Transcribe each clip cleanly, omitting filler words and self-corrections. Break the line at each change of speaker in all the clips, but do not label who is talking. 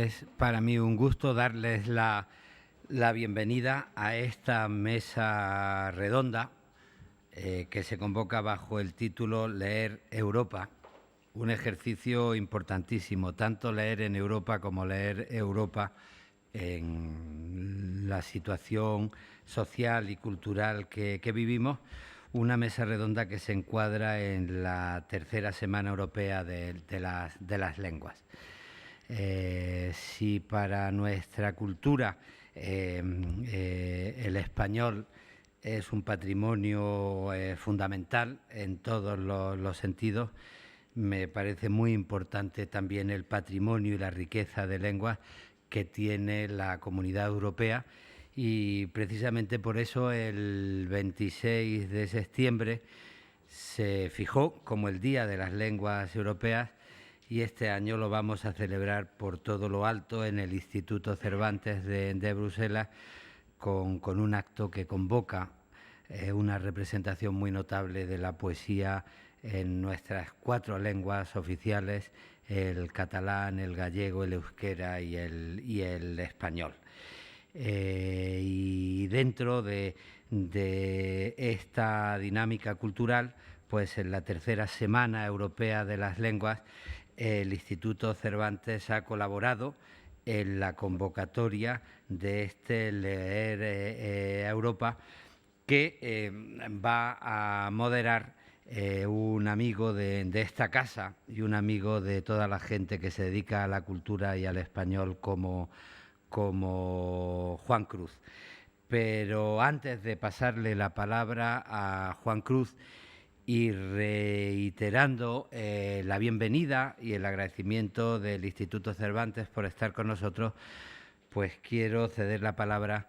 Es para mí un gusto darles la bienvenida a esta mesa redonda que se convoca bajo el título Leer Europa, un ejercicio importantísimo, tanto leer en Europa como leer Europa en la situación social y cultural que vivimos. Una mesa redonda que se encuadra en la tercera Semana Europea de las Lenguas. Si para nuestra cultura el español es un patrimonio fundamental en todos los sentidos, me parece muy importante también el patrimonio y la riqueza de lenguas que tiene la Comunidad Europea, y precisamente por eso el 26 de septiembre se fijó como el Día de las Lenguas Europeas, y este año lo vamos a celebrar por todo lo alto en el Instituto Cervantes de Bruselas con un acto que convoca una representación muy notable de la poesía en nuestras 4 lenguas oficiales: el catalán, el gallego, el euskera y el español. Y dentro de esta dinámica cultural, pues en la tercera Semana Europea de las Lenguas, el Instituto Cervantes ha colaborado en la convocatoria de este Leer Europa, que va a moderar un amigo de esta casa y un amigo de toda la gente que se dedica a la cultura y al español como Juan Cruz. Pero antes de pasarle la palabra a Juan Cruz y reiterando la bienvenida y el agradecimiento del Instituto Cervantes por estar con nosotros, pues quiero ceder la palabra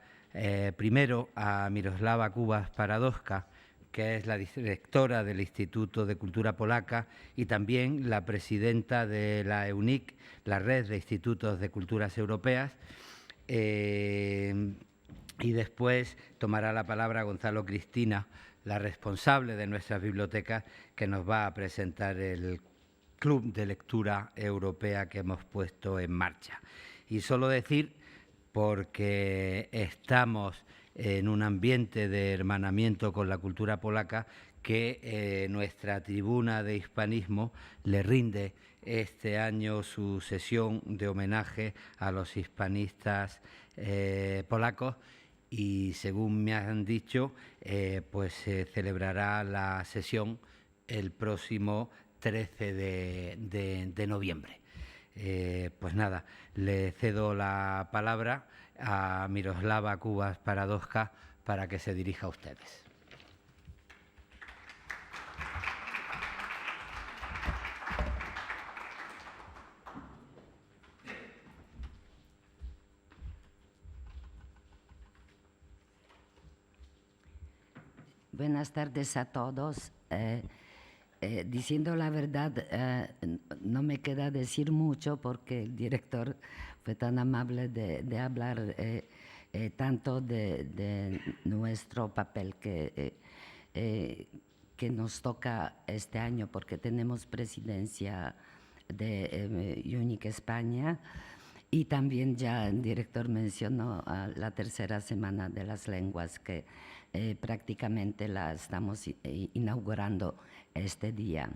primero a Miroslava Kubas-Paradoska, que es la directora del Instituto de Cultura Polaca y también la presidenta de la EUNIC, la Red de Institutos de Culturas Europeas. Y después tomará la palabra Gonzalo Cristina, la responsable de nuestras bibliotecas, que nos va a presentar el Club de Lectura Europea que hemos puesto en marcha. Y solo decir, porque estamos en un ambiente de hermanamiento con la cultura polaca, que nuestra tribuna de hispanismo le rinde este año su sesión de homenaje a los hispanistas polacos, y según me han dicho, pues se celebrará la sesión el próximo 13 de noviembre. Pues nada, le cedo la palabra a Miroslava Kubas-Paradoska para que se dirija a ustedes.
Buenas tardes a todos. Diciendo la verdad, no me queda decir mucho porque el director fue tan amable de hablar tanto de nuestro papel que nos toca este año, porque tenemos presidencia de UNIC España, y también ya el director mencionó a la tercera Semana de las Lenguas, que prácticamente la estamos inaugurando este día.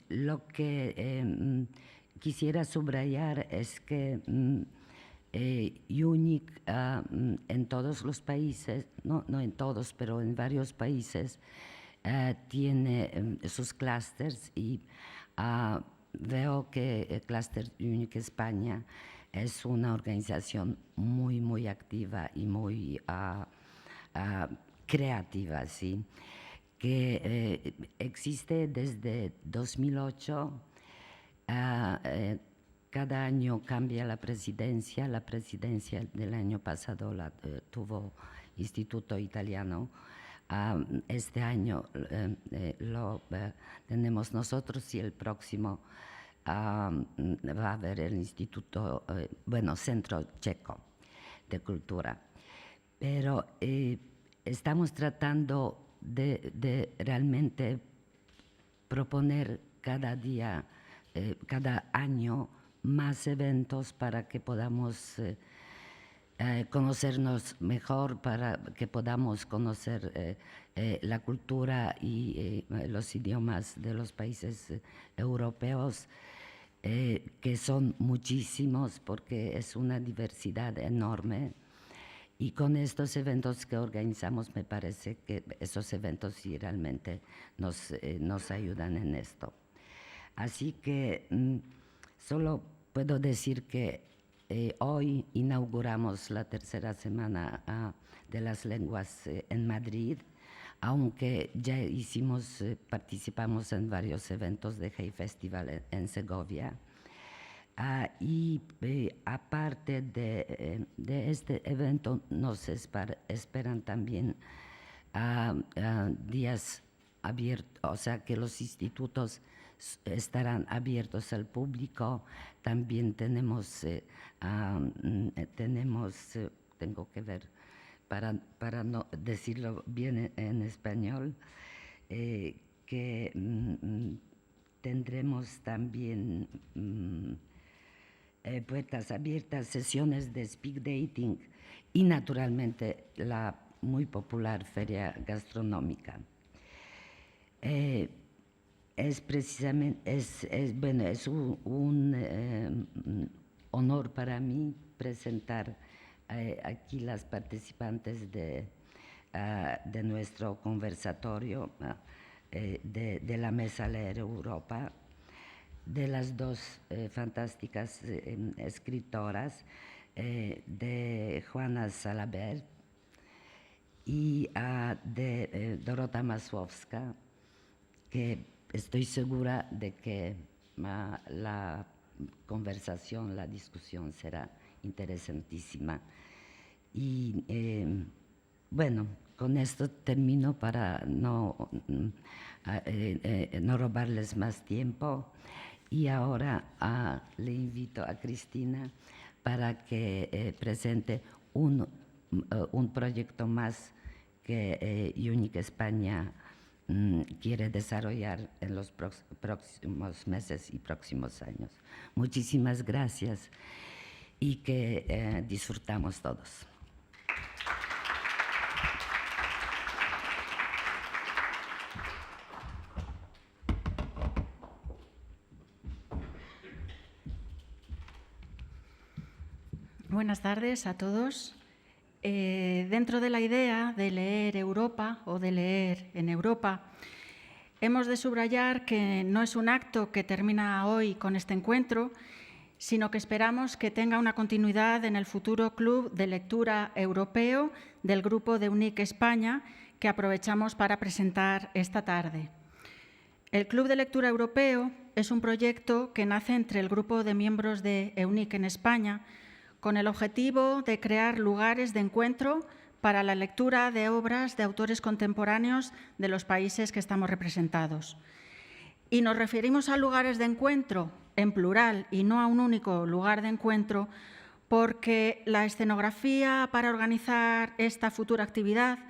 Lo que quisiera subrayar es que UNIC en todos los países, no en todos, pero en varios países, tiene sus clústeres, y veo que el clúster UNIC España es una organización muy, muy activa y muy creativa, ¿sí? Que existe desde 2008. Cada año cambia la presidencia. La presidencia del año pasado la tuvo Instituto Italiano. Este año lo tenemos nosotros, y el próximo va a haber el Instituto, Centro Checo de Cultura. Pero estamos tratando de realmente proponer cada día, cada año, más eventos para que podamos conocernos mejor, para que podamos conocer la cultura y los idiomas de los países europeos, que son muchísimos porque es una diversidad enorme. Y con estos eventos que organizamos, me parece que esos eventos sí realmente nos ayudan en esto. Así que solo puedo decir que hoy inauguramos la tercera semana de las lenguas en Madrid, aunque ya participamos en varios eventos de Hey Festival en Segovia. Y aparte de este evento, nos esperan también días abiertos, o sea que los institutos estarán abiertos al público. También tenemos, tengo que ver, para no decirlo bien en español, que tendremos también puertas abiertas, sesiones de speed dating y naturalmente la muy popular feria gastronómica. Es precisamente, es un honor para mí presentar aquí las participantes de nuestro conversatorio de la Mesa Leer Europa, de las dos fantásticas escritoras, de Juana Salabert y de Dorota Masłowska, que estoy segura de que la conversación, la discusión será interesantísima. Y bueno, con esto termino para no robarles más tiempo. Y ahora le invito a Cristina para que presente un proyecto más que UNIC España quiere desarrollar en los próximos meses y próximos años. Muchísimas gracias y que disfrutamos todos.
Buenas tardes a todos. Dentro de la idea de leer Europa o de leer en Europa, hemos de subrayar que no es un acto que termina hoy con este encuentro, sino que esperamos que tenga una continuidad en el futuro Club de Lectura Europeo del Grupo de UNIC España, que aprovechamos para presentar esta tarde. El Club de Lectura Europeo es un proyecto que nace entre el grupo de miembros de EUNIC en España, con el objetivo de crear lugares de encuentro para la lectura de obras de autores contemporáneos de los países que estamos representados. Y nos referimos a lugares de encuentro en plural y no a un único lugar de encuentro, porque la escenografía para organizar esta futura actividad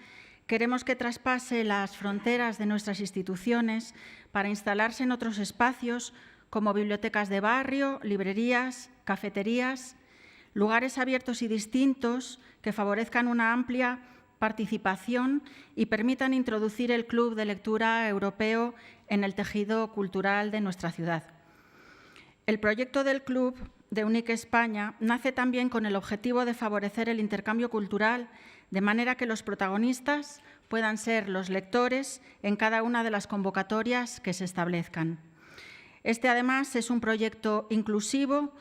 queremos que traspase las fronteras de nuestras instituciones para instalarse en otros espacios como bibliotecas de barrio, librerías, cafeterías, lugares abiertos y distintos que favorezcan una amplia participación y permitan introducir el Club de Lectura Europeo en el tejido cultural de nuestra ciudad. El proyecto del Club de UNIC España nace también con el objetivo de favorecer el intercambio cultural, de manera que los protagonistas puedan ser los lectores en cada una de las convocatorias que se establezcan. Este, además, es un proyecto inclusivo,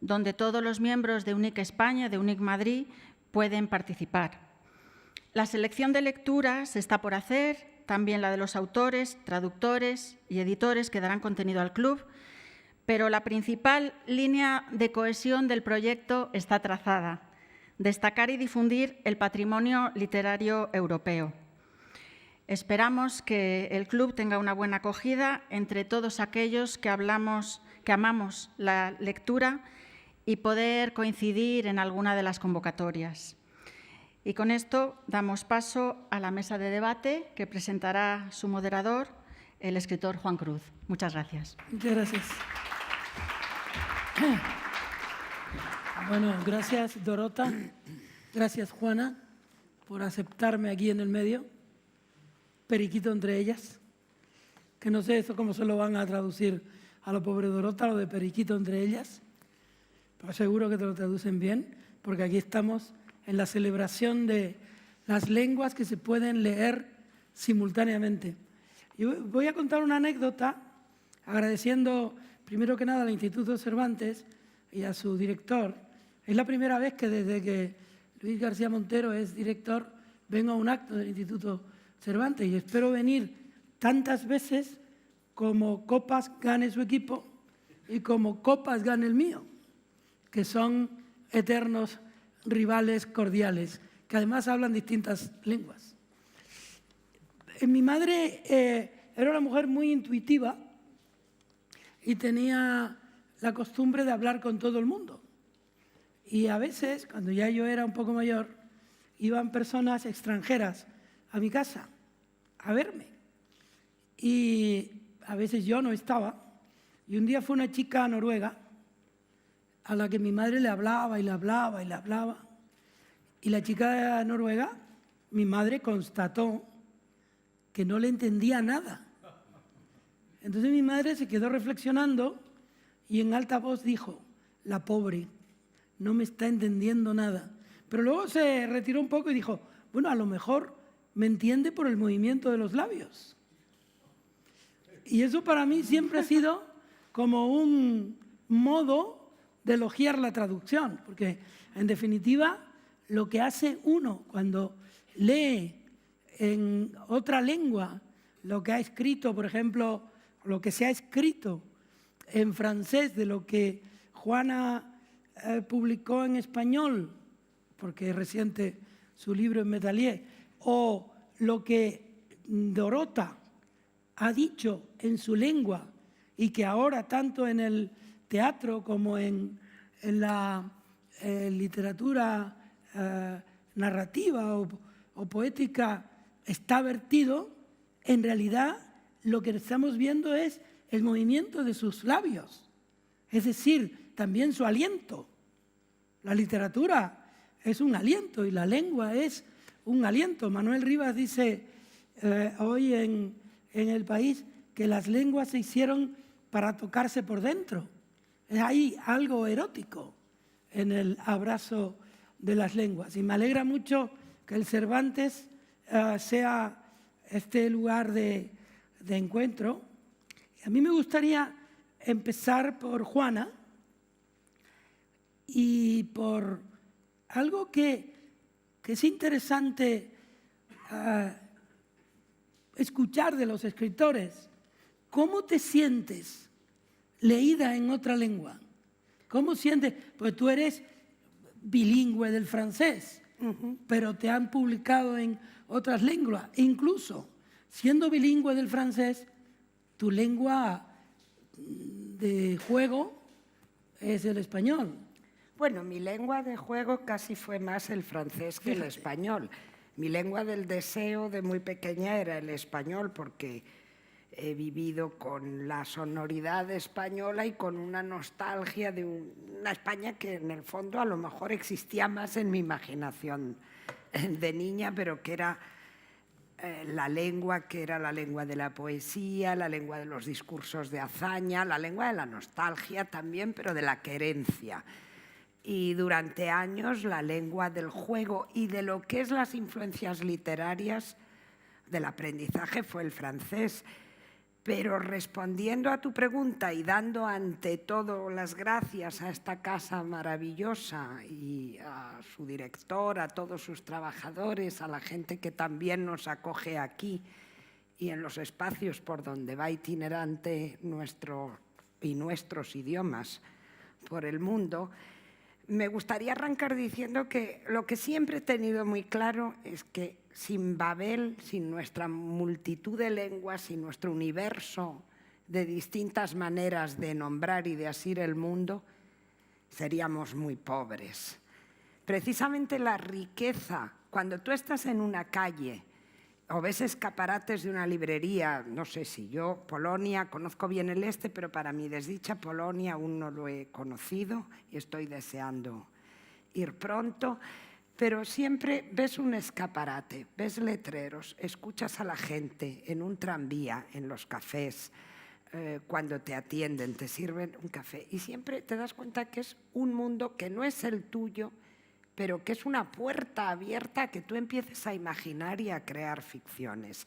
donde todos los miembros de UNIC España y de UNIC Madrid pueden participar. La selección de lecturas está por hacer, también la de los autores, traductores y editores que darán contenido al club, pero la principal línea de cohesión del proyecto está trazada: destacar y difundir el patrimonio literario europeo. Esperamos que el club tenga una buena acogida entre todos aquellos que amamos la lectura y poder coincidir en alguna de las convocatorias. Y con esto damos paso a la mesa de debate que presentará su moderador, el escritor Juan Cruz. Muchas gracias.
Muchas gracias. Bueno, gracias Dorota, gracias Juana por aceptarme aquí en el medio, periquito entre ellas, que no sé eso cómo se lo van a traducir a lo pobre Dorota, lo de periquito entre ellas, pero seguro que te lo traducen bien, porque aquí estamos en la celebración de las lenguas que se pueden leer simultáneamente. Y voy a contar una anécdota agradeciendo primero que nada al Instituto Cervantes y a su director. Es la primera vez que desde que Luis García Montero es director vengo a un acto del Instituto Cervantes y espero venir tantas veces como copas gane su equipo y como copas gane el mío, que son eternos rivales cordiales, que además hablan distintas lenguas. Mi madre era una mujer muy intuitiva y tenía la costumbre de hablar con todo el mundo. Y a veces, cuando ya yo era un poco mayor, iban personas extranjeras a mi casa a verme. Y a veces yo no estaba. Y un día fue una chica noruega a la que mi madre le hablaba y le hablaba y le hablaba. Y la chica noruega, mi madre constató que no le entendía nada. Entonces mi madre se quedó reflexionando y en alta voz dijo, la pobre, no me está entendiendo nada. Pero luego se retiró un poco y dijo, bueno, a lo mejor me entiende por el movimiento de los labios. Y eso para mí siempre ha sido como un modo de elogiar la traducción, porque en definitiva lo que hace uno cuando lee en otra lengua lo que ha escrito, por ejemplo, lo que se ha escrito en francés de lo que Juana publicó en español, porque es reciente su libro en Metalier, o lo que Dorota ha dicho en su lengua y que ahora tanto en el teatro como en la literatura narrativa o poética está vertido, en realidad lo que estamos viendo es el movimiento de sus labios, es decir, también su aliento. La literatura es un aliento y la lengua es un aliento. Manuel Rivas dice hoy en El País que las lenguas se hicieron para tocarse por dentro. Hay algo erótico en el abrazo de las lenguas y me alegra mucho que el Cervantes sea este lugar de encuentro. A mí me gustaría empezar por Juana y por algo que es interesante escuchar de los escritores. ¿Cómo te sientes leída en otra lengua? ¿Cómo sientes? Pues tú eres bilingüe del francés, pero te han publicado en otras lenguas. E incluso, siendo bilingüe del francés, tu lengua de juego es el español.
Bueno, mi lengua de juego casi fue más el francés que el español. Mi lengua del deseo de muy pequeña era el español porque he vivido con la sonoridad española y con una nostalgia de una España que en el fondo a lo mejor existía más en mi imaginación de niña, pero que era la lengua que era la lengua de la poesía, la lengua de los discursos de hazaña, la lengua de la nostalgia también, pero de la querencia. Y durante años la lengua del juego y de lo que es las influencias literarias del aprendizaje fue el francés. Pero respondiendo a tu pregunta y dando ante todo las gracias a esta casa maravillosa y a su director, a todos sus trabajadores, a la gente que también nos acoge aquí y en los espacios por donde va itinerante nuestros idiomas por el mundo, me gustaría arrancar diciendo que lo que siempre he tenido muy claro es que sin Babel, sin nuestra multitud de lenguas, sin nuestro universo de distintas maneras de nombrar y de asir el mundo, seríamos muy pobres. Precisamente la riqueza, cuando tú estás en una calle o ves escaparates de una librería, no sé si yo, Polonia, conozco bien el este, pero para mi desdicha Polonia aún no lo he conocido y estoy deseando ir pronto, pero siempre ves un escaparate, ves letreros, escuchas a la gente en un tranvía, en los cafés, cuando te atienden, te sirven un café y siempre te das cuenta que es un mundo que no es el tuyo, pero que es una puerta abierta a que tú empieces a imaginar y a crear ficciones.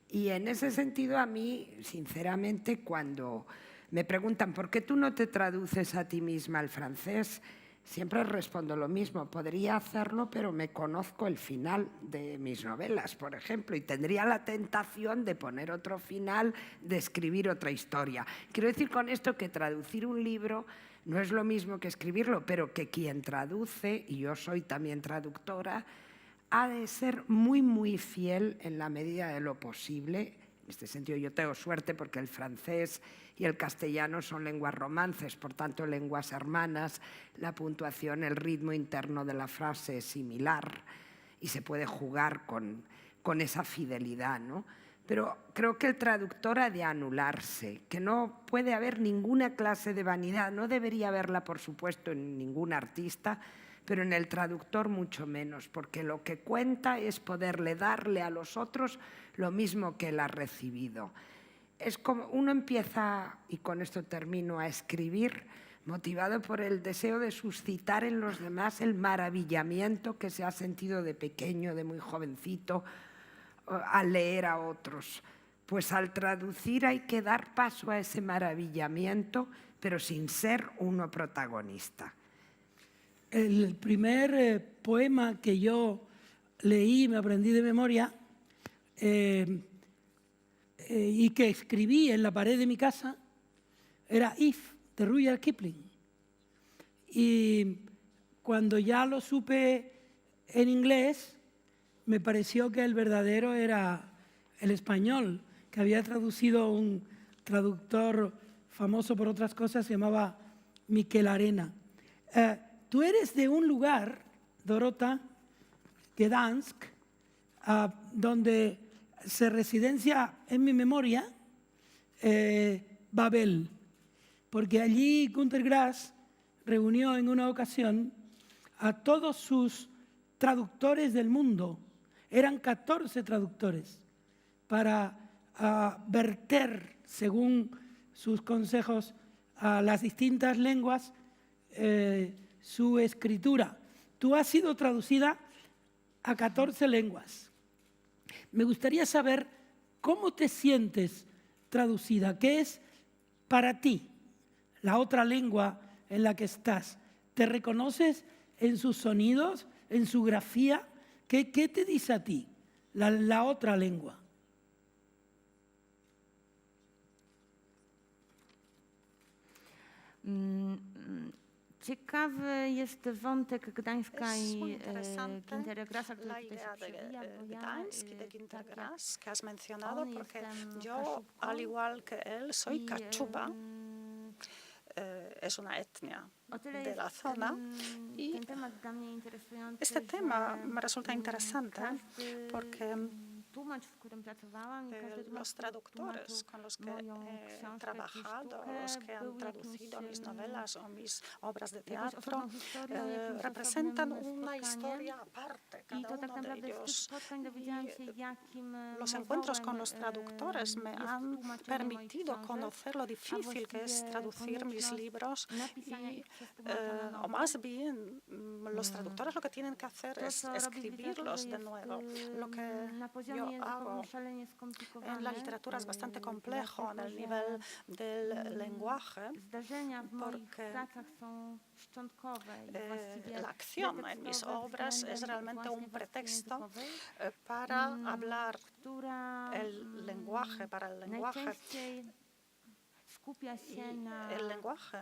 Y en ese sentido a mí, sinceramente, cuando me preguntan ¿por qué tú no te traduces a ti misma al francés?, siempre respondo lo mismo. Podría hacerlo, pero me conozco el final de mis novelas, por ejemplo, y tendría la tentación de poner otro final, de escribir otra historia. Quiero decir con esto que traducir un libro no es lo mismo que escribirlo, pero que quien traduce, y yo soy también traductora, ha de ser muy, muy fiel en la medida de lo posible. En este sentido yo tengo suerte porque el francés y el castellano son lenguas romances, por tanto lenguas hermanas, la puntuación, el ritmo interno de la frase es similar y se puede jugar con esa fidelidad, ¿no? Pero creo que el traductor ha de anularse, que no puede haber ninguna clase de vanidad, no debería haberla, por supuesto, en ningún artista, pero en el traductor mucho menos, porque lo que cuenta es poderle darle a los otros lo mismo que él ha recibido. Es como uno empieza, y con esto termino, a escribir motivado por el deseo de suscitar en los demás el maravillamiento que se ha sentido de pequeño, de muy jovencito, al leer a otros. Pues al traducir hay que dar paso a ese maravillamiento, pero sin ser uno protagonista.
El primer poema que yo leí, me aprendí de memoria, y que escribí en la pared de mi casa, era If, de Rudyard Kipling. Y cuando ya lo supe en inglés, me pareció que el verdadero era el español, que había traducido un traductor famoso por otras cosas, se llamaba Miquel Arena. Tú eres de un lugar, Dorota, Gdansk, donde se residencia, en mi memoria, Babel, porque allí Günter Grass reunió en una ocasión a todos sus traductores del mundo. Eran 14 traductores para verter, según sus consejos, a las distintas lenguas su escritura. Tú has sido traducida a 14 lenguas. Me gustaría saber cómo te sientes traducida, qué es para ti la otra lengua en la que estás. ¿Te reconoces en sus sonidos, en su grafía? ¿Qué te dice a ti la otra lengua?
Ciekawy jest wątek Gdańska i Güntera Grassa, który tutaj się przewija, bo
Gdańsk de Günter Grass, que has mencionado, porque yo, al igual que él, soy cachuba. Es una etnia de la zona y este tema me resulta interesante porque los traductores con los que he trabajado, los que han traducido mis novelas o mis obras de teatro, representan una historia aparte, cada uno de ellos. Y los encuentros con los traductores me han permitido conocer lo difícil que es traducir mis libros y, o más bien, los traductores lo que tienen que hacer es escribirlos de nuevo. Lo que yo hago en la literatura es bastante complejo en el nivel del lenguaje, porque la acción en mis obras es realmente un pretexto para hablar el lenguaje, para el lenguaje. Y el lenguaje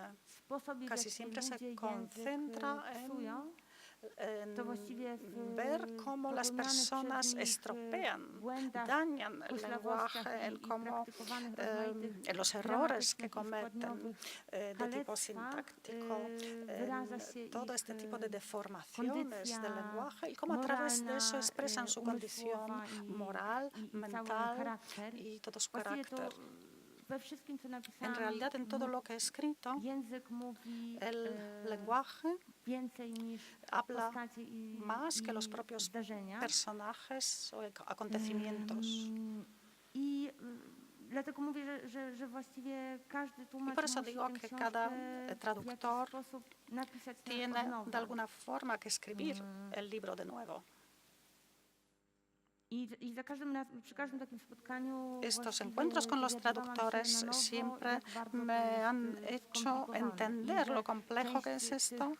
casi siempre se concentra en ver cómo las personas estropean, dañan el lenguaje, en los errores que cometen de tipo sintáctico, todo este tipo de deformaciones del lenguaje y cómo a través de eso expresan su condición moral, mental y todo su carácter. En realidad, en todo lo que he escrito, el lenguaje habla más que los propios personajes o acontecimientos. Y por eso digo que cada traductor tiene de alguna forma que escribir el libro de nuevo. Estos encuentros con los traductores siempre me han hecho entender lo complejo que es esto.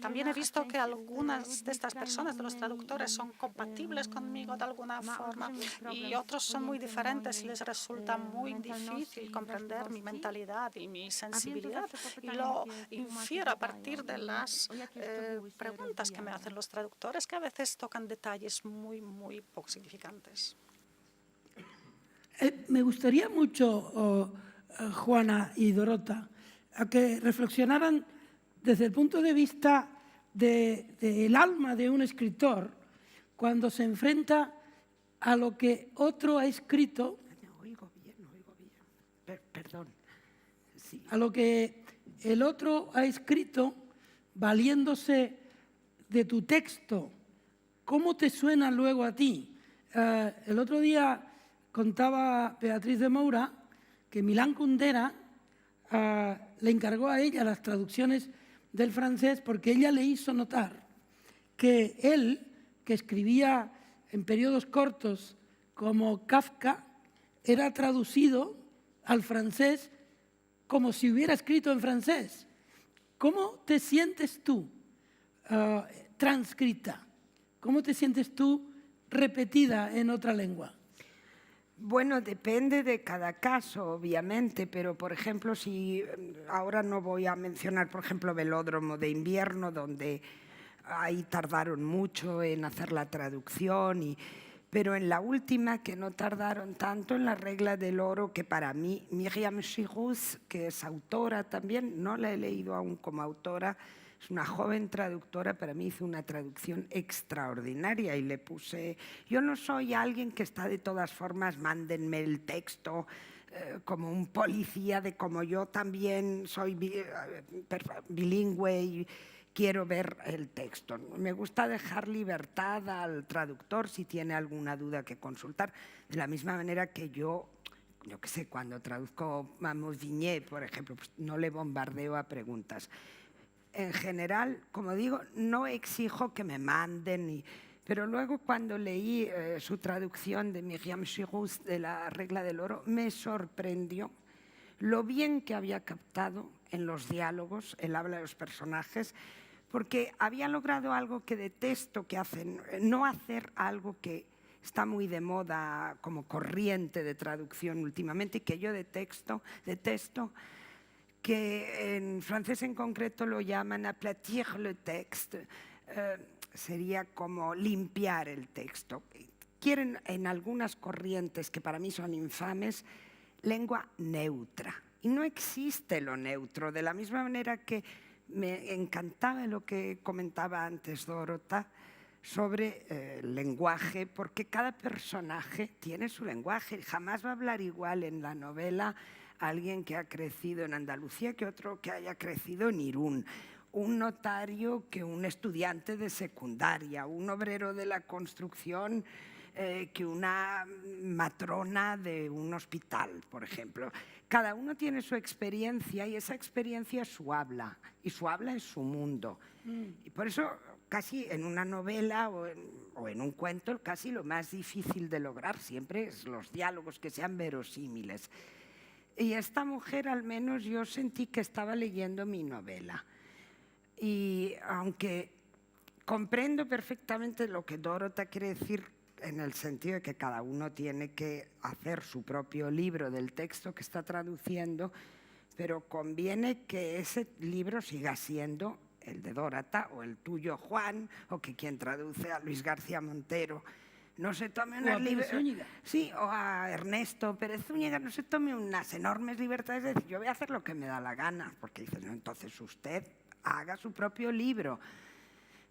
También he visto que algunas de estas personas, de los traductores, son compatibles conmigo de alguna forma y otros son muy diferentes y les resulta muy difícil comprender mi mentalidad y mi sensibilidad. Y lo infiero a partir de las preguntas que me hacen los traductores, que a veces tocan detalles muy, muy poco significantes.
Me gustaría mucho, Juana y Dorota, a que reflexionaran desde el punto de vista del alma de un escritor cuando se enfrenta a lo que otro ha escrito,
Oigo bien. Perdón. Sí.
a lo que el otro ha escrito valiéndose de tu texto. ¿Cómo te suena luego a ti? El otro día contaba Beatriz de Moura que Milán Kundera le encargó a ella las traducciones del francés porque ella le hizo notar que él, que escribía en periodos cortos como Kafka, era traducido al francés como si hubiera escrito en francés. ¿Cómo te sientes tú transcrita? ¿Cómo te sientes tú repetida en otra lengua?
Bueno, depende de cada caso, obviamente, pero, por ejemplo, si ahora no voy a mencionar, por ejemplo, Velódromo de invierno, donde ahí tardaron mucho en hacer la traducción, pero en la última, que no tardaron tanto, en La regla del oro, que para mí, Myriam Chirous, que es autora también, no la he leído aún como autora, es una joven traductora, para mí hizo una traducción extraordinaria y le puse... Yo no soy alguien que está de todas formas, mándenme el texto como un policía, de como yo también soy bilingüe y quiero ver el texto. Me gusta dejar libertad al traductor si tiene alguna duda que consultar, de la misma manera que yo qué sé, cuando traduzco a Viñé, por ejemplo, pues no le bombardeo a preguntas. En general, como digo, no exijo que me manden, pero luego cuando leí su traducción de Myriam Chirous de La regla del oro, me sorprendió lo bien que había captado en los diálogos el habla de los personajes, porque había logrado algo que detesto que hacen, no hacer algo que está muy de moda como corriente de traducción últimamente y que yo detesto, que en francés en concreto lo llaman aplatir le texte, sería como limpiar el texto. Quieren en algunas corrientes que para mí son infames, lengua neutra. Y no existe lo neutro, de la misma manera que me encantaba lo que comentaba antes Dorota sobre el lenguaje, porque cada personaje tiene su lenguaje, jamás va a hablar igual en la novela alguien que ha crecido en Andalucía que otro que haya crecido en Irún, un notario que un estudiante de secundaria, un obrero de la construcción que una matrona de un hospital, por ejemplo. Cada uno tiene su experiencia y esa experiencia es su habla, y su habla es su mundo. Y por eso casi en una novela o en un cuento casi lo más difícil de lograr siempre es los diálogos que sean verosímiles. Y esta mujer, al menos yo sentí que estaba leyendo mi novela. Y aunque comprendo perfectamente lo que Dorota quiere decir en el sentido de que cada uno tiene que hacer su propio libro del texto que está traduciendo, pero conviene que ese libro siga siendo el de Dorota o el tuyo, Juan, o que quien traduce a Luis García Montero no se tome unas sí, o a Ernesto Pérez Zúñiga, no se tome unas enormes libertades de decir, yo voy a hacer lo que me da la gana, porque dices, no, entonces usted haga su propio libro.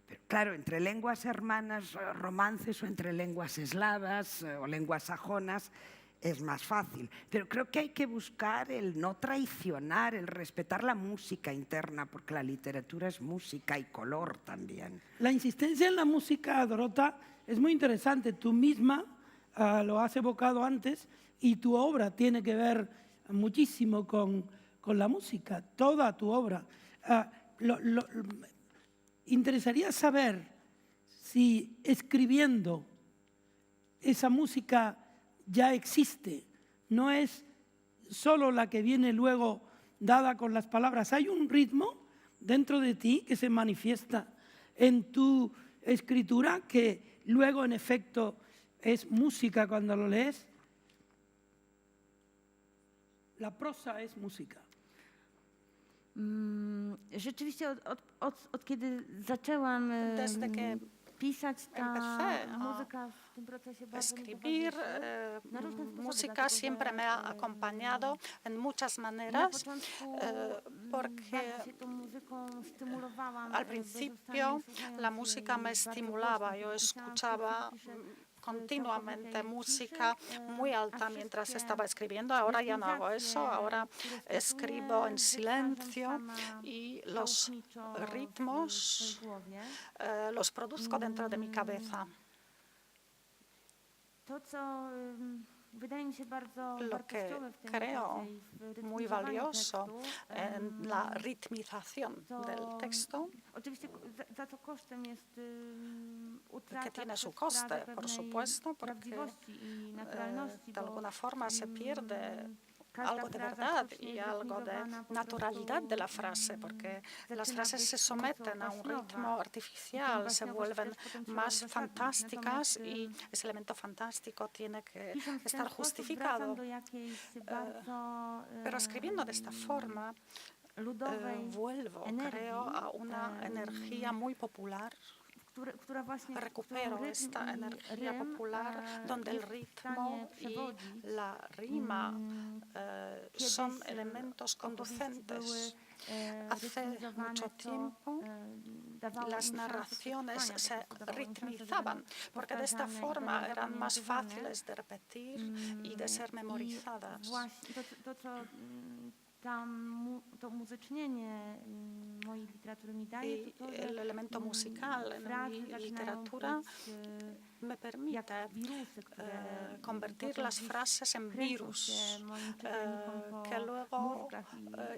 Pero claro, entre lenguas hermanas, romances, o entre lenguas eslavas o lenguas sajonas, es más fácil. Pero creo que hay que buscar el no traicionar, el respetar la música interna, porque la literatura es música y color también.
La insistencia en la música, Dorota, es muy interesante. Tú misma lo has evocado antes y tu obra tiene que ver muchísimo con la música, toda tu obra. Interesaría saber si escribiendo esa música ya existe, no es solo la que viene luego dada con las palabras. Hay un ritmo dentro de ti que se manifiesta en tu escritura que luego en efecto es música cuando lo lees. La prosa es música.
Rzeczywiście od kiedy zaczęłam
Desde que
pisać, ta
empecé a
muzyka w tym procesie bardzo mi
escribir,
towarzyszy. Na różne sposoby,
música
dlatego,
siempre me ha acompañado en muchas
na
maneras,
początku
porque
bardzo się tą muzyką stymulowałam.
al principio la música me estimulaba, yo escuchaba continuamente música muy alta mientras estaba escribiendo. Ahora ya no hago eso, ahora escribo en silencio y los ritmos los produzco dentro de mi cabeza. Lo que creo muy valioso en la ritmización del texto, que tiene su coste, por supuesto, porque de alguna forma se pierde algo de verdad y algo de naturalidad de la frase, porque las frases se someten a un ritmo artificial, se vuelven más fantásticas y ese elemento fantástico tiene que estar justificado. Pero escribiendo de esta forma, vuelvo, creo, a una energía muy popular. Recupero esta energía popular donde el ritmo y la rima son elementos conducentes. Hace mucho tiempo las narraciones se ritmizaban, porque de esta forma eran más fáciles de repetir y de ser memorizadas. Y el elemento musical en mi literatura me permite convertir las frases en virus que luego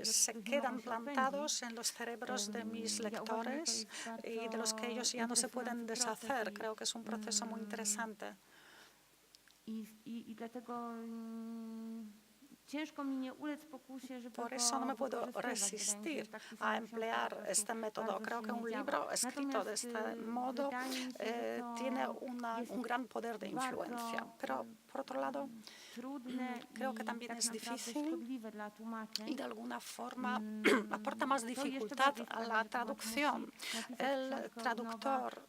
se quedan plantados en los cerebros de mis lectores y de los que ellos ya no se pueden deshacer. Creo que es un proceso muy interesante. Por eso no me puedo resistir a emplear este método. Creo que un libro escrito de este modo tiene un gran poder de influencia. Pero, por otro lado, creo que también es difícil y de alguna forma aporta más dificultad a la traducción. El traductor,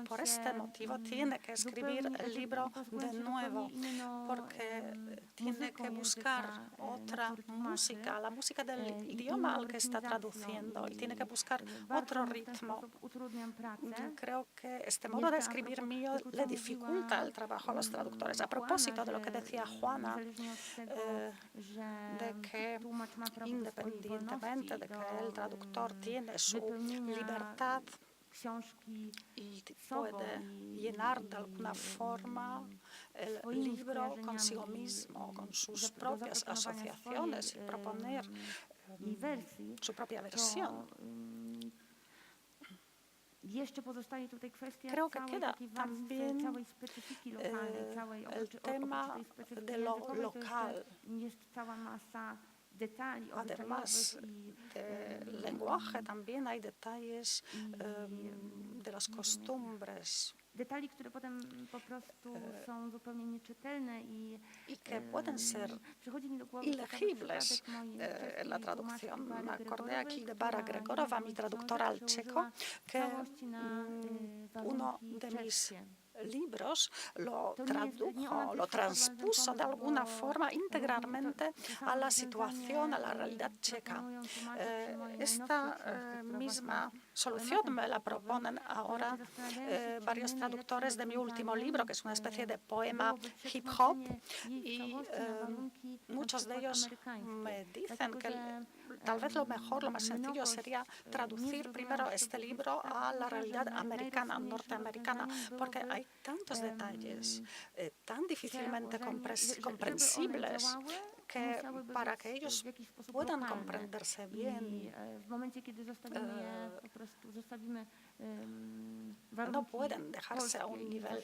por este motivo, tiene que escribir el libro de nuevo, porque tiene que buscar otra música, la música del idioma al que está traduciendo, y tiene que buscar otro ritmo. Creo que este modo de escribir mío le dificulta el trabajo a los traductores. A propósito de lo que decía Juana, de que independientemente de que el traductor tiene su libertad y puede llenar de alguna forma el libro consigo mismo, con sus propias asociaciones y proponer su propia versión. Creo que queda también el tema de lo local. Además del lenguaje, también hay detalles de las costumbres y que pueden ser ilegibles en la traducción. Me acordé aquí de Bára Gregorova, mi traductora al checo, que uno de mis libros lo tradujo, lo transpuso de alguna forma integralmente a la situación, a la realidad checa. Esta misma solución me la proponen ahora varios traductores de mi último libro, que es una especie de poema hip hop, y muchos de ellos me dicen que tal vez lo mejor, lo más sencillo sería traducir primero este libro a la realidad americana, norteamericana, porque hay tantos detalles tan difícilmente comprensibles que para que ellos puedan comprenderse bien, no pueden dejarse a un nivel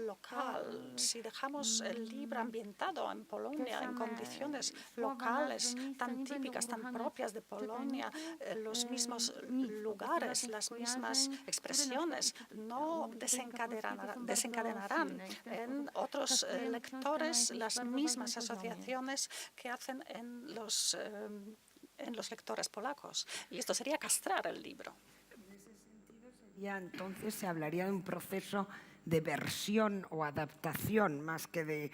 local. Si dejamos el libro ambientado en Polonia, en condiciones locales tan típicas, tan propias de Polonia, los mismos lugares, las mismas expresiones, no desencadenarán en otros lectores las mismas asociaciones que hacen en los lectores polacos. Y esto sería castrar el libro.
Ya entonces se hablaría de un proceso de versión o adaptación más que de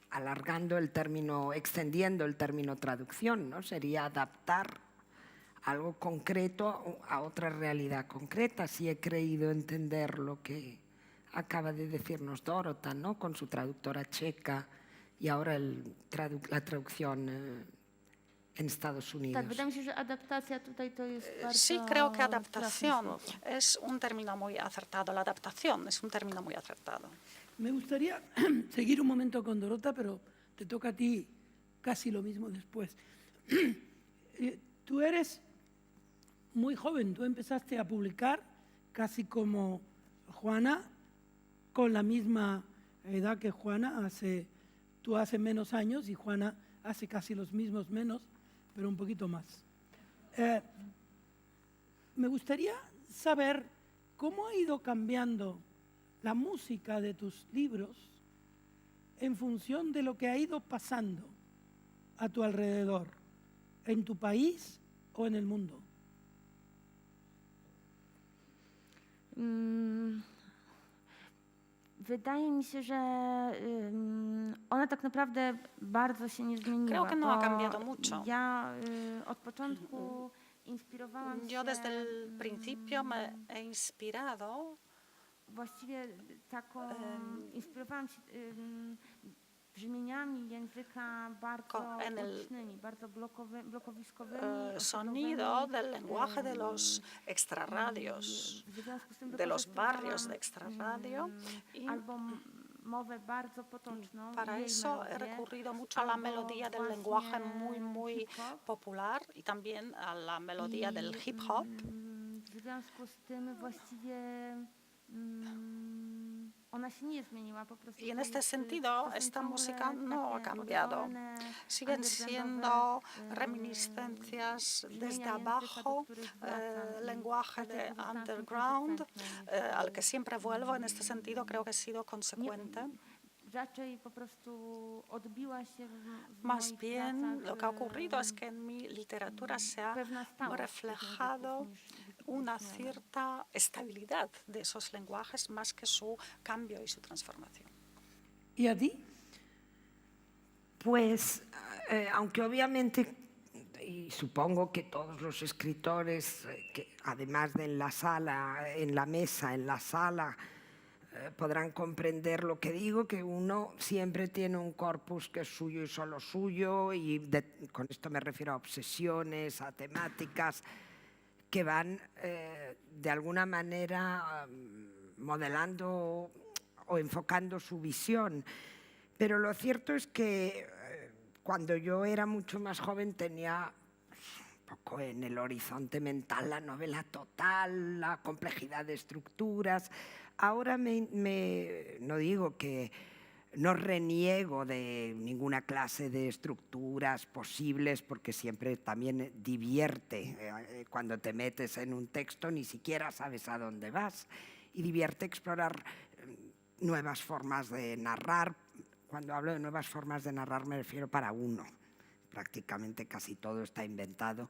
alargando el término, extendiendo el término traducción, ¿no? Sería adaptar algo concreto a otra realidad concreta, si he creído entender lo que acaba de decirnos Dorota, ¿no? Con su traductora checa y ahora la traducción en Estados Unidos.
Sí, creo que adaptación es un término muy acertado. La adaptación es un término muy acertado.
Me gustaría seguir un momento con Dorota, pero te toca a ti casi lo mismo después. Tú eres muy joven, tú empezaste a publicar casi como Juana, con la misma edad que Juana, tú hace menos años y Juana hace casi los mismos menos, pero un poquito más. Me gustaría saber cómo ha ido cambiando la música de tus libros en función de lo que ha ido pasando a tu alrededor, en tu país o en el mundo.
Wydaje mi się, że ona tak naprawdę bardzo się nie zmieniła.
Creo que no ha cambiado mucho.
Ja od początku inspirowałam się...
Yo desde el principio me he inspirado
Właściwie taką... inspirowałam się brzmieniami języka bardzo ulicznymi, bardzo blokowiskowymi.
Sonido del lenguaje de los extrarradios, de los barrios de extrarradio.
Albo mowę bardzo potoczną.
Para eso he recurrido mucho a la melodía del lenguaje muy popular y también a la melodía del hip hop.
W związku z tym właściwie ona się nie zmieniła, po prostu.
Y en este sentido, esta música no ha cambiado. Siguen siendo reminiscencias desde abajo, lenguaje de underground, al que siempre vuelvo. En este sentido, creo que he sido consecuente.
Raczej po prostu odbiła się
Más bien, lo que ha ocurrido es que en mi literatura se ha reflejado una cierta estabilidad de esos lenguajes más que su cambio y su transformación.
¿Y a ti?
Pues, aunque obviamente, y supongo que todos los escritores, que además de en la sala, en la mesa, en la sala, podrán comprender lo que digo, que uno siempre tiene un corpus que es suyo y solo suyo, y con esto me refiero a obsesiones, a temáticas que van de alguna manera modelando o enfocando su visión. Pero lo cierto es que cuando yo era mucho más joven tenía un poco en el horizonte mental la novela total, la complejidad de estructuras. Ahora no digo que no reniego de ninguna clase de estructuras posibles, porque siempre también divierte. Cuando te metes en un texto ni siquiera sabes a dónde vas, y divierte explorar nuevas formas de narrar. Cuando hablo de nuevas formas de narrar me refiero para uno. Prácticamente casi todo está inventado,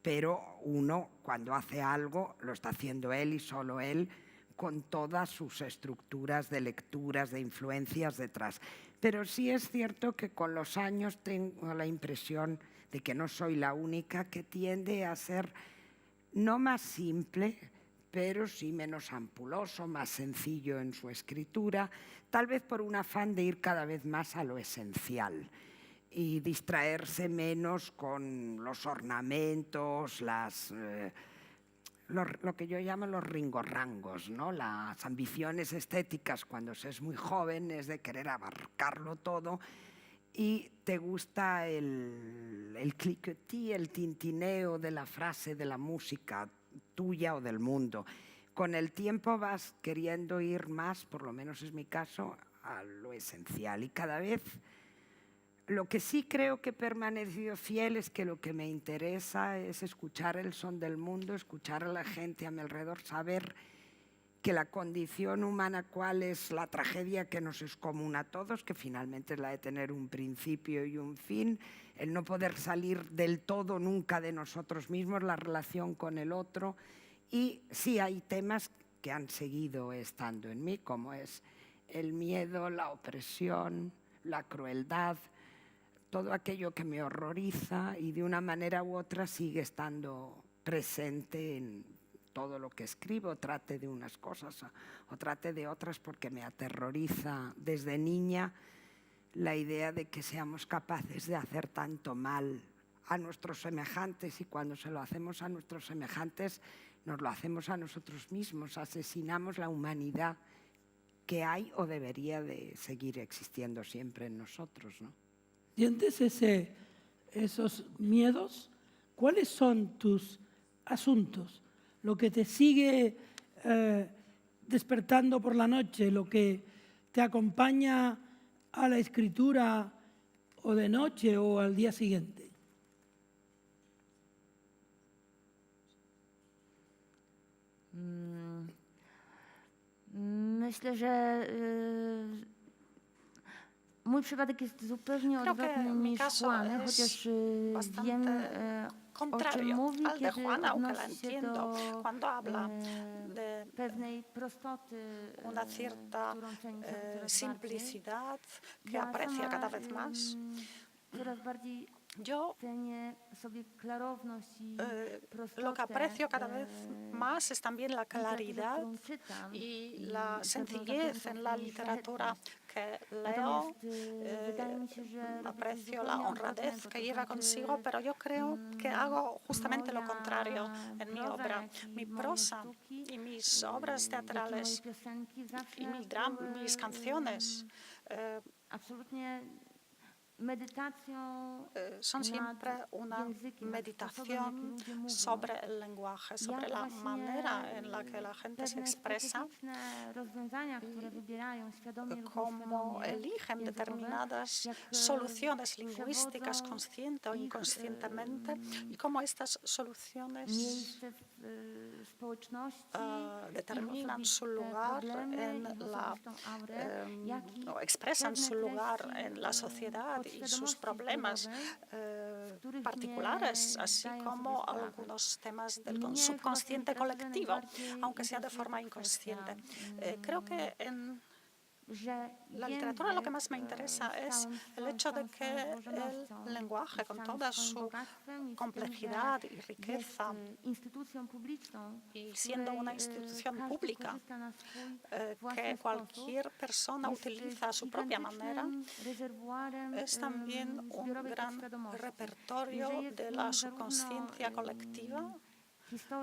pero uno cuando hace algo lo está haciendo él y solo él, con todas sus estructuras de lecturas, de influencias detrás. Pero sí es cierto que con los años tengo la impresión de que no soy la única, que tiende a ser no más simple, pero sí menos ampuloso, más sencillo en su escritura, tal vez por un afán de ir cada vez más a lo esencial y distraerse menos con los ornamentos, lo que yo llamo los ringorrangos, ¿no? Las ambiciones estéticas cuando se es muy joven es de querer abarcarlo todo y te gusta el cliquetis, el tintineo de la frase, de la música tuya o del mundo. Con el tiempo vas queriendo ir más, por lo menos es mi caso, a lo esencial y cada vez lo que sí creo que he permanecido fiel es que lo que me interesa es escuchar el son del mundo, escuchar a la gente a mi alrededor, saber que la condición humana cuál es la tragedia que nos es común a todos, que finalmente es la de tener un principio y un fin, el no poder salir del todo nunca de nosotros mismos, la relación con el otro. Y sí hay temas que han seguido estando en mí, como es el miedo, la opresión, la crueldad, todo aquello que me horroriza y de una manera u otra sigue estando presente en todo lo que escribo, trate de unas cosas o trate de otras, porque me aterroriza desde niña la idea de que seamos capaces de hacer tanto mal a nuestros semejantes, y cuando se lo hacemos a nuestros semejantes nos lo hacemos a nosotros mismos, asesinamos la humanidad que hay o debería de seguir existiendo siempre en nosotros, ¿no?
¿Sientes esos miedos? ¿Cuáles son tus asuntos? Lo que te sigue despertando por la noche, lo que te acompaña a la escritura o de noche o al día siguiente.
Myślę, że mój przypadek jest zupełnie odwrotny niż Juany, chociaż wiem, o czym mówi, kiedy odnosi się do pewnej prostoty,
una cierta simplicidad que aprecia cada vez más.
Coraz bardziej
Yo
cenię sobie klarowność i prostotę,
lo que aprecio cada vez más es también la claridad y la sencillez en la literatura que leo. Aprecio la honradez que lleva consigo, pero yo creo que hago justamente lo contrario en mi obra. Mi prosa y mis obras teatrales y mis canciones son siempre una meditación sobre el lenguaje, sobre la manera en la que la gente se expresa, cómo eligen determinadas soluciones lingüísticas consciente o inconscientemente, y cómo estas soluciones determinan su lugar en la, o expresan su lugar en la sociedad y sus problemas particulares, así como algunos temas del subconsciente colectivo, aunque sea de forma inconsciente. Creo que en la literatura lo que más me interesa es el hecho de que el lenguaje, con toda su complejidad y riqueza, y siendo una institución pública que cualquier persona utiliza a su propia manera, es también un gran repertorio de la subconsciencia colectiva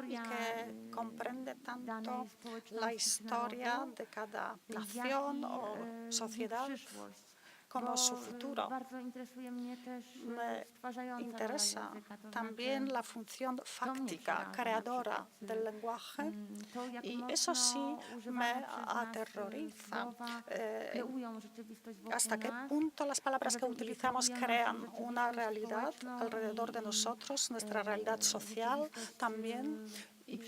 y que comprende tanto la historia de cada nación o sociedad como su futuro. Me interesa también la función fáctica, creadora del lenguaje, y eso sí me aterroriza. Hasta qué punto las palabras que utilizamos crean una realidad alrededor de nosotros, nuestra realidad social también, y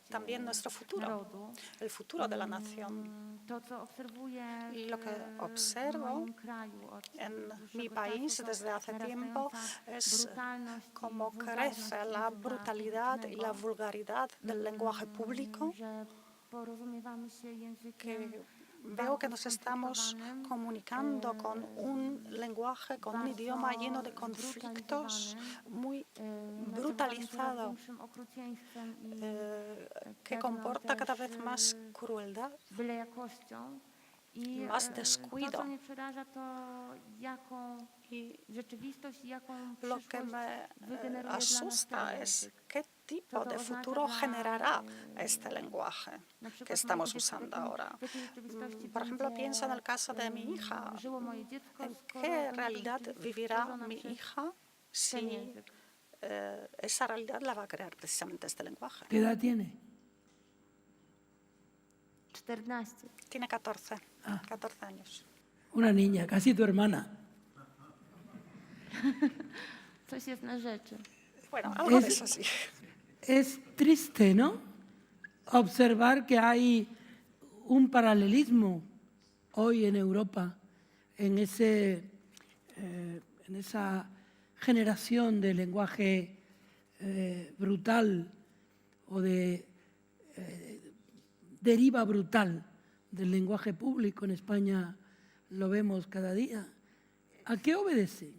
también nuestro futuro, el futuro de la nación. Lo que observo en mi país desde hace tiempo es cómo crece la brutalidad y la vulgaridad del lenguaje público, que veo que nos estamos comunicando con un lenguaje, con un idioma lleno de conflictos, muy brutalizado, que comporta cada vez más crueldad, más descuido. Y lo que me asusta es qué tipo de futuro generará este lenguaje que estamos usando ahora. Por ejemplo, pienso en el caso de mi hija. ¿En qué realidad vivirá mi hija si esa realidad la va a crear precisamente este lenguaje?
¿Qué edad tiene?
14.
Tiene 14 años.
Una niña, casi tu hermana.
Coś jest na rzeczy.
Bueno, algo de eso sí.
Es triste, ¿no? Observar que hay un paralelismo hoy en Europa en esa generación de lenguaje brutal o de deriva brutal del lenguaje público. En España lo vemos cada día. ¿A qué obedece?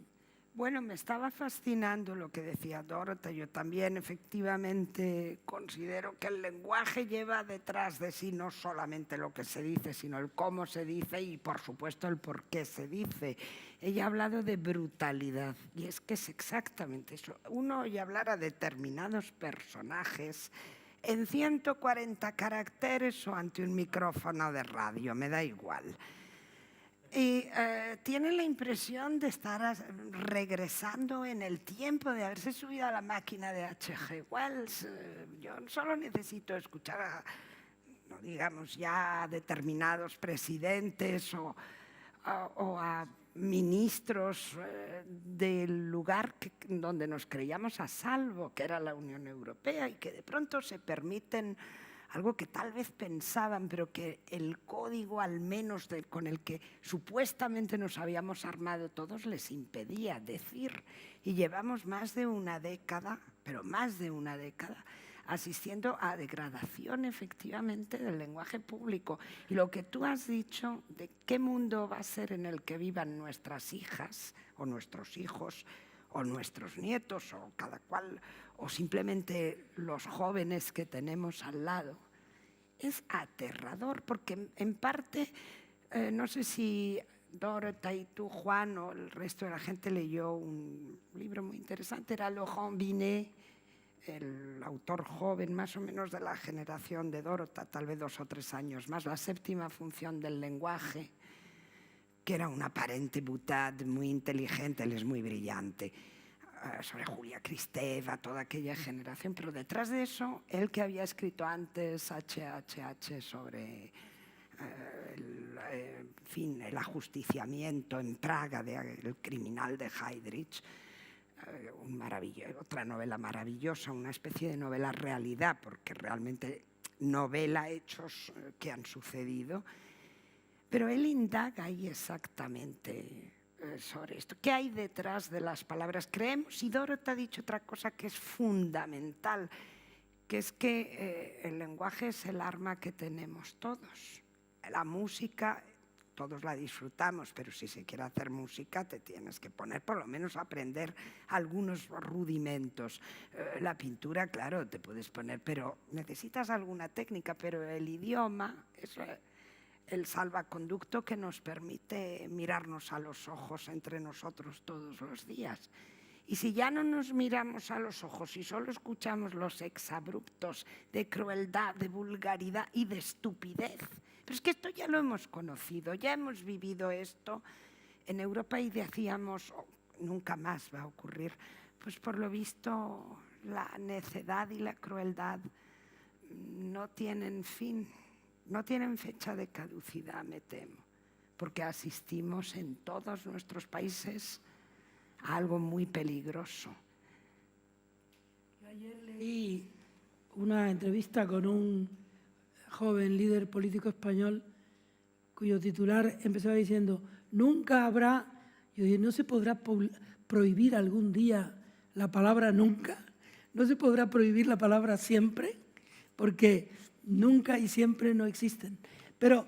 Bueno, me estaba fascinando lo que decía Dorota. Yo también efectivamente considero que el lenguaje lleva detrás de sí no solamente lo que se dice, sino el cómo se dice y, por supuesto, el por qué se dice. Ella ha hablado de brutalidad y es que es exactamente eso. Uno oye hablar a determinados personajes en 140 caracteres o ante un micrófono de radio, me da igual. Y tiene la impresión de estar regresando en el tiempo, de haberse subido a la máquina de H.G. Wells. Yo solo necesito escuchar a, no digamos ya, a determinados presidentes o a ministros del lugar donde nos creíamos a salvo, que era la Unión Europea, y que de pronto se permiten algo que tal vez pensaban, pero que el código, al menos con el que supuestamente nos habíamos armado todos, les impedía decir. Y llevamos más de una década, pero más de una década, asistiendo a degradación efectivamente del lenguaje público. Y lo que tú has dicho de qué mundo va a ser en el que vivan nuestras hijas o nuestros hijos o nuestros nietos o cada cual, o simplemente los jóvenes que tenemos al lado, es aterrador, porque en parte, no sé si Dorota y tú, Juan, o el resto de la gente leyó un libro muy interesante, era Laurent Binet, el autor joven más o menos de la generación de Dorota, tal vez 2 o 3 años más, La séptima función del lenguaje, que era un aparente boutade muy inteligente, él es muy brillante, sobre Julia Kristeva, toda aquella generación, pero detrás de eso, él que había escrito antes HHH sobre el ajusticiamiento en Praga del criminal de Heydrich, otra novela maravillosa, una especie de novela realidad, porque realmente novela hechos que han sucedido, pero él indaga ahí exactamente sobre esto. ¿Qué hay detrás de las palabras? Creemos, y Dorota ha dicho otra cosa que es fundamental, que es que el lenguaje es el arma que tenemos todos. La música, todos la disfrutamos, pero si se quiere hacer música te tienes que poner, por lo menos aprender algunos rudimentos. La pintura, claro, te puedes poner, pero necesitas alguna técnica, pero el idioma es el salvaconducto que nos permite mirarnos a los ojos entre nosotros todos los días. Y si ya no nos miramos a los ojos y solo escuchamos los exabruptos de crueldad, de vulgaridad y de estupidez, pero es que esto ya lo hemos conocido, ya hemos vivido esto en Europa y decíamos, nunca más va a ocurrir. Pues por lo visto la necedad y la crueldad no tienen fin. No tienen fecha de caducidad, me temo, porque asistimos en todos nuestros países a algo muy peligroso.
Ayer leí una entrevista con un joven líder político español cuyo titular empezaba diciendo: nunca habrá, yo dije, ¿no se podrá prohibir algún día la palabra nunca? ¿No se podrá prohibir la palabra siempre? Porque nunca y siempre no existen. Pero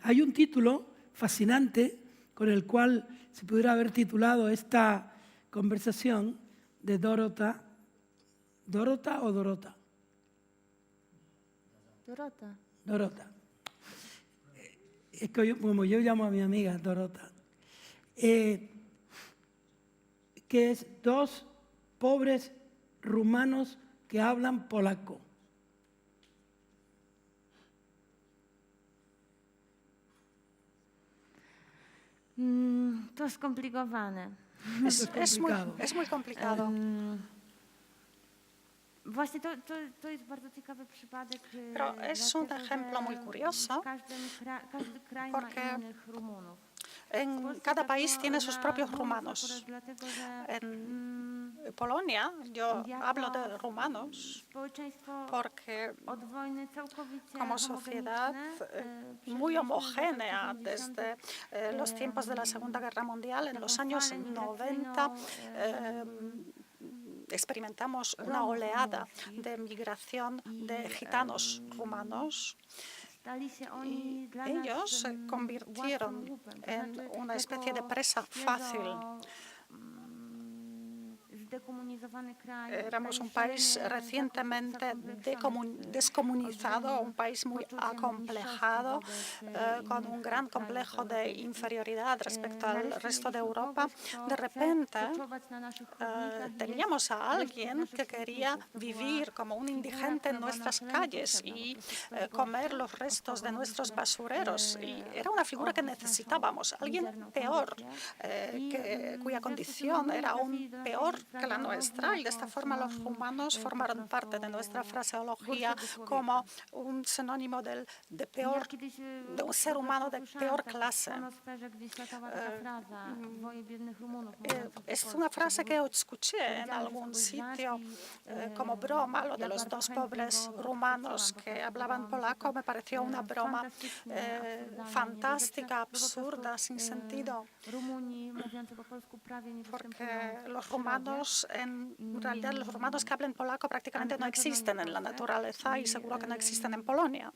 hay un título fascinante con el cual se pudiera haber titulado esta conversación de Dorota. ¿Dorota o Dorota?
Dorota.
Dorota. Es que como yo llamo a mi amiga Dorota. Que es dos pobres rumanos que hablan polaco.
To skomplikowane.
Es muy complicado.
Właśnie to jest bardzo ciekawy przypadek.
Pero es un ejemplo muy curioso
Każdy kraj
porque
ma innych Rumunów.
en cada país tiene sus propios rumanos. En Polonia yo hablo de rumanos porque como sociedad muy homogénea desde los tiempos de la Segunda Guerra Mundial, en los años 90, experimentamos una oleada de migración de gitanos rumanos. Y ellos se convirtieron en una especie de presa fácil. Éramos un país recientemente descomunizado, un país muy acomplejado, con un gran complejo de inferioridad respecto al resto de Europa. De repente teníamos a alguien que quería vivir como un indigente en nuestras calles y comer los restos de nuestros basureros. Y era una figura que necesitábamos, alguien peor, cuya condición era aún peor que la nuestra, y de esta forma los rumanos formaron parte de nuestra fraseología como un sinónimo de un ser humano de peor clase. Es una frase que escuché en algún sitio como broma, lo de los dos pobres rumanos que hablaban polaco. Me pareció una broma fantástica, absurda, sin sentido, porque los rumanos, en realidad los rumanos que hablan polaco prácticamente no existen en la naturaleza y seguro que no existen en Polonia.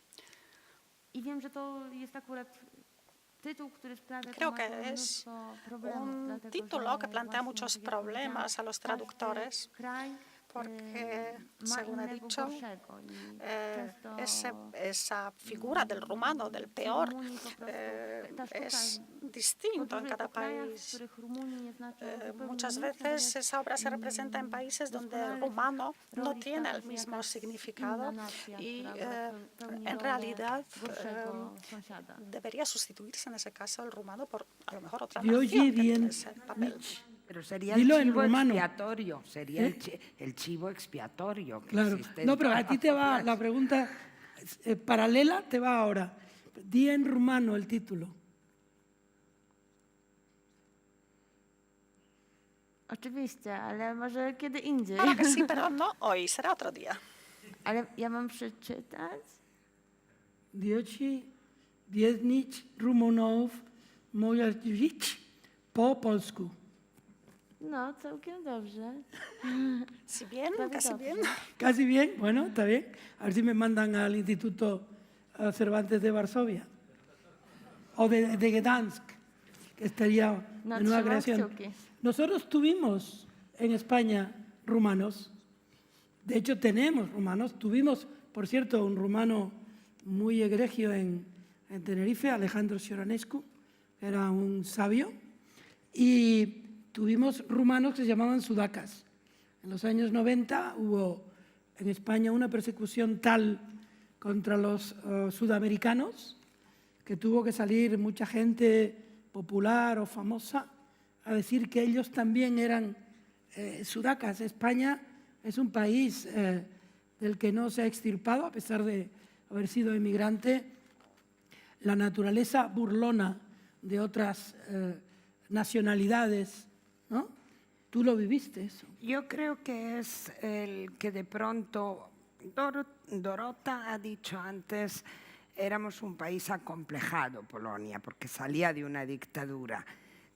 Creo que es un título que plantea muchos problemas a los traductores, porque, según he dicho, esa figura del rumano, del peor, es distinto en cada país. Muchas veces esa obra se representa en países donde el rumano no tiene el mismo significado y, en realidad, debería sustituirse en ese caso el rumano por, a lo mejor, otra nación que tiene ese papel.
Pero sería
Dilo
el
en
chivo
rumano.
expiatorio, sería el chivo expiatorio. Que
Claro.
existe
No,
en
pero a
todas
ti te va
las-
la pregunta paralela, te va ahora. Di en rumano el título.
Oczywiście, ale może kiedy indziej.
Claro que sí, pero no hoy, será otro día.
Ale ja mam przeczytać?
Dioci Wiednicz Rumunov Mojadziewicz po polsku.
No, całkiem dobrze.
Si bien,
Prawie
casi
dobrze.
bien.
Casi bien, bueno, está bien. A ver si me mandan al Instituto Cervantes de Varsovia. O de Gdansk, que estaría
No,
en nueva
trzymam
creación.
kciuki.
Nosotros tuvimos en España rumanos. De hecho, tenemos rumanos. Tuvimos, por cierto, un rumano muy egregio en Tenerife, Alejandro Sioranescu, era un sabio. Y tuvimos rumanos que se llamaban sudacas. En los años 90 hubo en España una persecución tal contra los sudamericanos que tuvo que salir mucha gente popular o famosa a decir que ellos también eran sudacas. España es un país del que no se ha extirpado, a pesar de haber sido inmigrante, la naturaleza burlona de otras nacionalidades, ¿no? Tú lo viviste eso.
Yo creo que es el que de pronto, Dorota ha dicho antes, éramos un país acomplejado, Polonia, porque salía de una dictadura.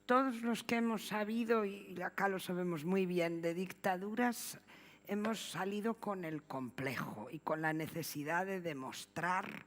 Todos los que hemos sabido, y acá lo sabemos muy bien, de dictaduras, hemos salido con el complejo y con la necesidad de demostrar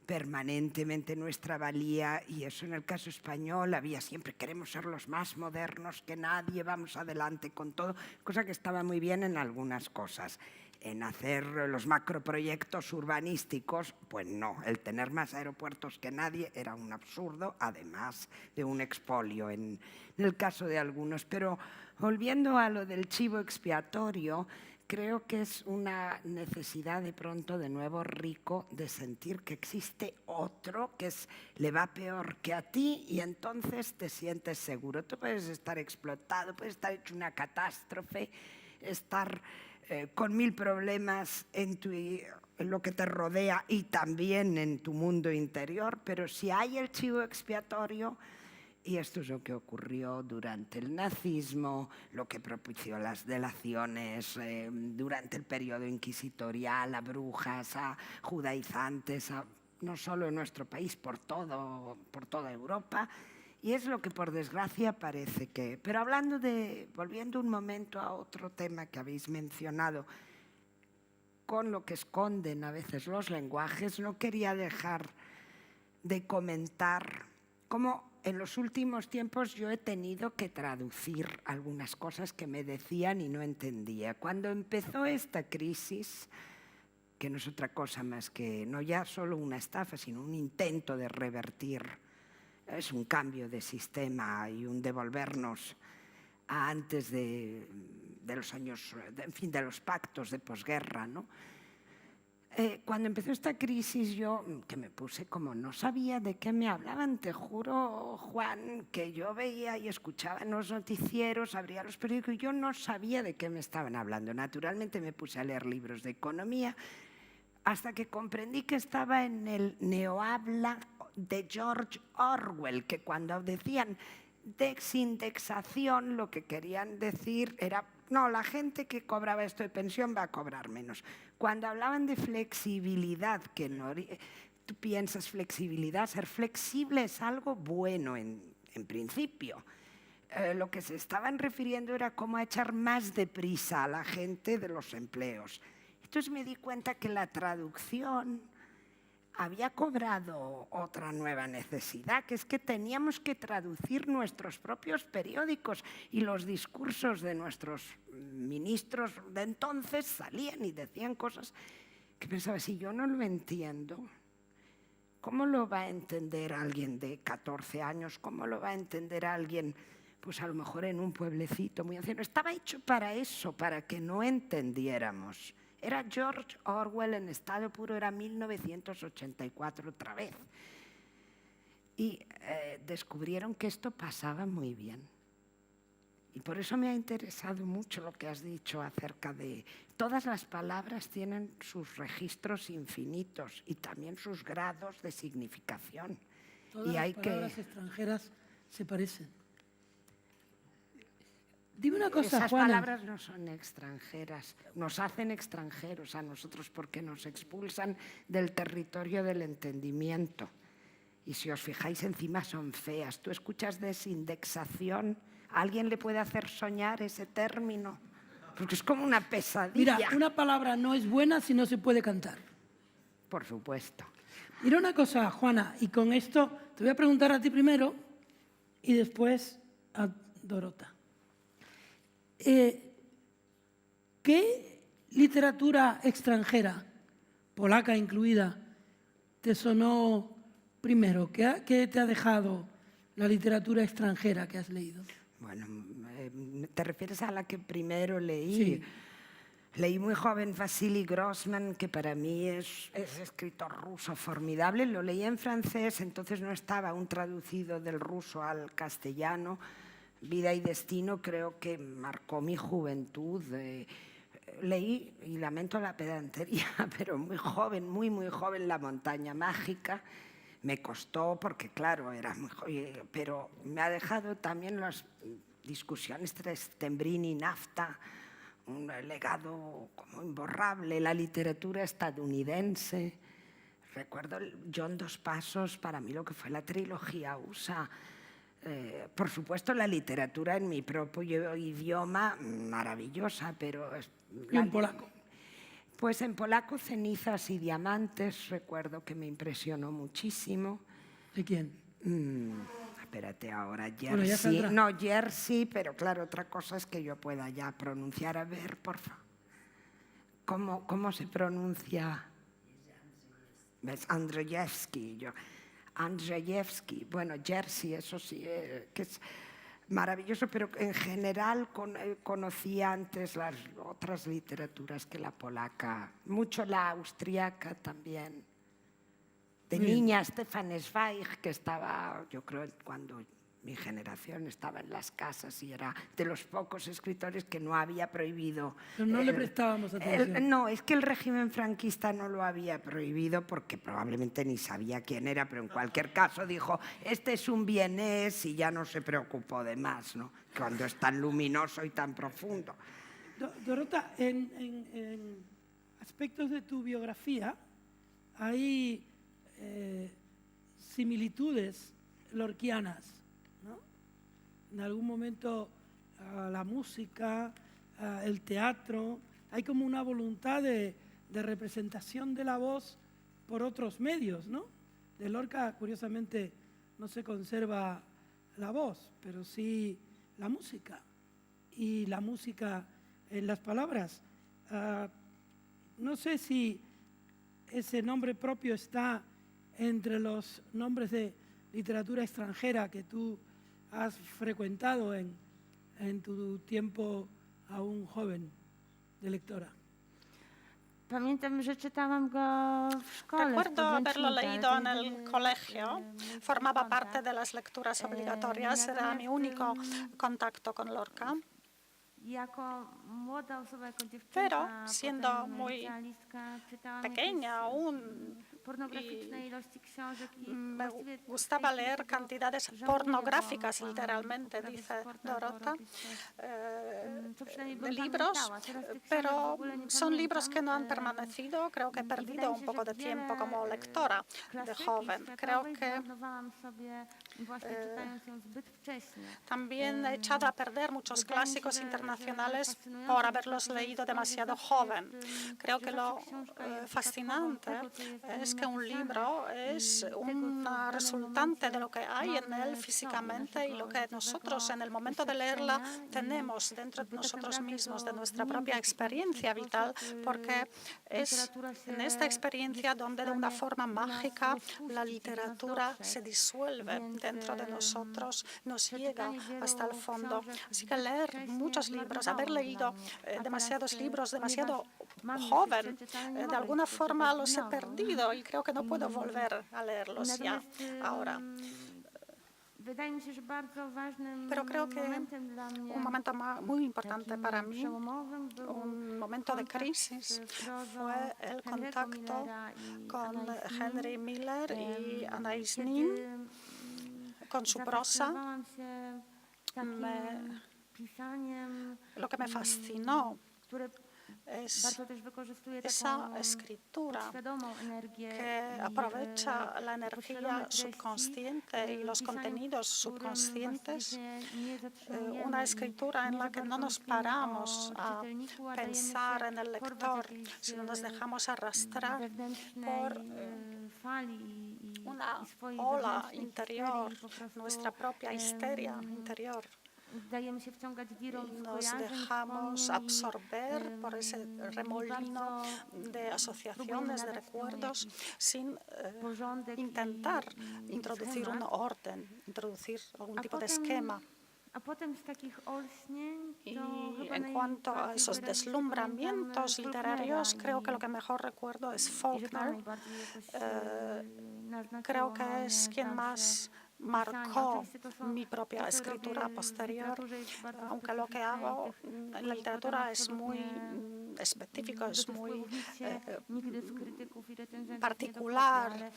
permanentemente nuestra valía, y eso en el caso español había siempre, queremos ser los más modernos que nadie, vamos adelante con todo, cosa que estaba muy bien en algunas cosas. En hacer los macroproyectos urbanísticos, pues no, el tener más aeropuertos que nadie era un absurdo, además de un expolio en el caso de algunos. Pero volviendo a lo del chivo expiatorio, creo que es una necesidad de pronto, de nuevo, rico, de sentir que existe otro que le va peor que a ti y entonces te sientes seguro. Tú puedes estar explotado, puedes estar hecho una catástrofe, estar con 1000 problemas en lo que te rodea y también en tu mundo interior, pero si hay el chivo expiatorio, y esto es lo que ocurrió durante el nazismo, lo que propició las delaciones durante el periodo inquisitorial a brujas, a judaizantes, no solo en nuestro país, por toda Europa, y es lo que por desgracia parece que... Pero volviendo un momento a otro tema que habéis mencionado, con lo que esconden a veces los lenguajes, no quería dejar de comentar cómo en los últimos tiempos yo he tenido que traducir algunas cosas que me decían y no entendía. Cuando empezó esta crisis, que no es otra cosa más que no ya solo una estafa, sino un intento de revertir, es un cambio de sistema y un devolvernos a antes de los años, en fin, de los pactos de posguerra, ¿no? Cuando empezó esta crisis yo, que me puse como no sabía de qué me hablaban, te juro, Juan, que yo veía y escuchaba en los noticieros, abría los periódicos y yo no sabía de qué me estaban hablando. Naturalmente me puse a leer libros de economía hasta que comprendí que estaba en el neohabla de George Orwell, que cuando decían desindexación lo que querían decir era no, la gente que cobraba esto de pensión va a cobrar menos. Cuando hablaban de flexibilidad, que no, tú piensas flexibilidad, ser flexible es algo bueno en principio. Lo que se estaban refiriendo era cómo echar más deprisa a la gente de los empleos. Entonces me di cuenta que la traducción había cobrado otra nueva necesidad, que es que teníamos que traducir nuestros propios periódicos y los discursos de nuestros ministros de entonces salían y decían cosas que pensaba, si yo no lo entiendo, ¿cómo lo va a entender alguien de 14 años? ¿Cómo lo va a entender alguien, pues a lo mejor en un pueblecito muy anciano? Estaba hecho para eso, para que no entendiéramos. Era George Orwell en estado puro, era 1984 otra vez. Y descubrieron que esto pasaba muy bien. Y por eso me ha interesado mucho lo que has dicho acerca de... Todas las palabras tienen sus registros infinitos y también sus grados de significación.
Todas las palabras extranjeras se parecen. Dime una cosa,
esas
Juana.
Palabras no son extranjeras, nos hacen extranjeros a nosotros porque nos expulsan del territorio del entendimiento. Y si os fijáis, encima son feas. Tú escuchas desindexación, ¿a alguien le puede hacer soñar ese término? Porque es como una pesadilla.
Mira, una palabra no es buena si no se puede cantar.
Por supuesto.
Mira una cosa, Juana, y con esto te voy a preguntar a ti primero y después a Dorota. ¿Qué literatura extranjera, polaca incluida, te sonó primero? ¿Qué te ha dejado la literatura extranjera que has leído?
Bueno, ¿te refieres a la que primero leí?
Sí.
Leí muy joven Vasily Grossman, que para mí es escritor ruso formidable. Lo leí en francés, entonces no estaba aún traducido del ruso al castellano. Vida y destino creo que marcó mi juventud. Leí, y lamento la pedantería, pero muy joven, muy joven, La montaña mágica. Me costó porque, claro, era muy joven, pero me ha dejado también las discusiones entre Stembrini y Nafta, un legado como imborrable, la literatura estadounidense. Recuerdo John Dos Pasos, para mí lo que fue la trilogía USA. Por supuesto, la literatura en mi propio idioma, maravillosa, pero...
¿Y en polaco?
Pues en polaco, Cenizas y diamantes, recuerdo que me impresionó muchísimo.
¿De quién?
Espérate ahora, Jersey.
Bueno, ya saldrá.
No, Jersey, pero claro, otra cosa es que yo pueda ya pronunciar. A ver, por favor. ¿Cómo se pronuncia? ¿Ves? Andrzejewski. Bueno, Jersey, eso sí, que es maravilloso, pero en general conocía antes las otras literaturas que la polaca, mucho la austriaca también. De niña, Stefan Zweig, que estaba, yo creo, cuando mi generación estaba en las casas y era de los pocos escritores que no había prohibido.
Pero no le prestábamos atención.
No, es que el régimen franquista no lo había prohibido porque probablemente ni sabía quién era, pero en cualquier caso dijo, este es un vienés y ya no se preocupó de más, ¿no? Cuando es tan luminoso y tan profundo.
Dorota, en aspectos de tu biografía hay similitudes lorquianas, ¿no? En algún momento la música, el teatro, hay como una voluntad de representación de la voz por otros medios, ¿no? De Lorca, curiosamente, no se conserva la voz, pero sí la música. Y la música en las palabras. No sé si ese nombre propio está entre los nombres de literatura extranjera que tú has frecuentado en tu tiempo aún joven de lectora.
Pamiętam, że czytałam go w szkole.
Recuerdo haberlo leído en el colegio, formaba parte de las lecturas obligatorias, era mi único contacto con Lorca. Pero siendo muy pequeña aún, me gustaba leer cantidades pornográficas, literalmente, dice Dorota, de libros, pero son libros que no han permanecido. Creo que he perdido un poco de tiempo como lectora de joven. Creo que también he echado a perder muchos clásicos internacionales por haberlos leído demasiado joven. Creo que lo fascinante es que un libro es una resultante de lo que hay en él físicamente y lo que nosotros en el momento de leerla tenemos dentro de nosotros mismos, de nuestra propia experiencia vital, porque es en esta experiencia donde de una forma mágica la literatura se disuelve dentro de nosotros, nos llega hasta el fondo. Así que leer muchos libros, haber leído demasiados libros, demasiado joven, de alguna forma los he perdido y creo que no puedo volver a leerlos ya ahora. Pero creo que un momento muy importante para mí, un momento de crisis, fue el contacto con Henry Miller y Anais Nin, con su prosa. Lo que me fascinó es esa escritura que aprovecha la energía subconsciente y los contenidos subconscientes, una escritura en la que no nos paramos a pensar en el lector, sino nos dejamos arrastrar por una ola interior, nuestra propia histeria interior. Nos dejamos absorber por ese remolino de asociaciones, de recuerdos, sin intentar introducir un orden, introducir algún tipo de esquema. Y en cuanto a esos deslumbramientos literarios, creo que lo que mejor recuerdo es Faulkner. Creo que es quien más marcó mi propia escritura posterior, aunque lo que hago en la literatura es muy específico, es muy particular.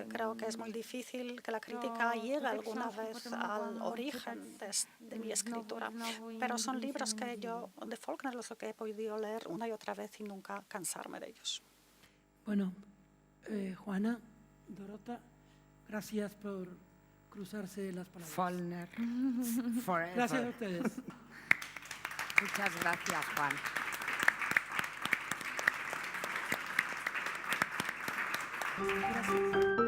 Creo que es muy difícil que la crítica llegue alguna vez al origen de mi escritura, pero son libros que yo, de Faulkner, los que he podido leer una y otra vez y nunca cansarme de ellos.
Bueno, Juana, Dorota, gracias por cruzarse las palabras.
Faulkner, forever.
Gracias a ustedes.
Muchas gracias, Juan.
Gracias.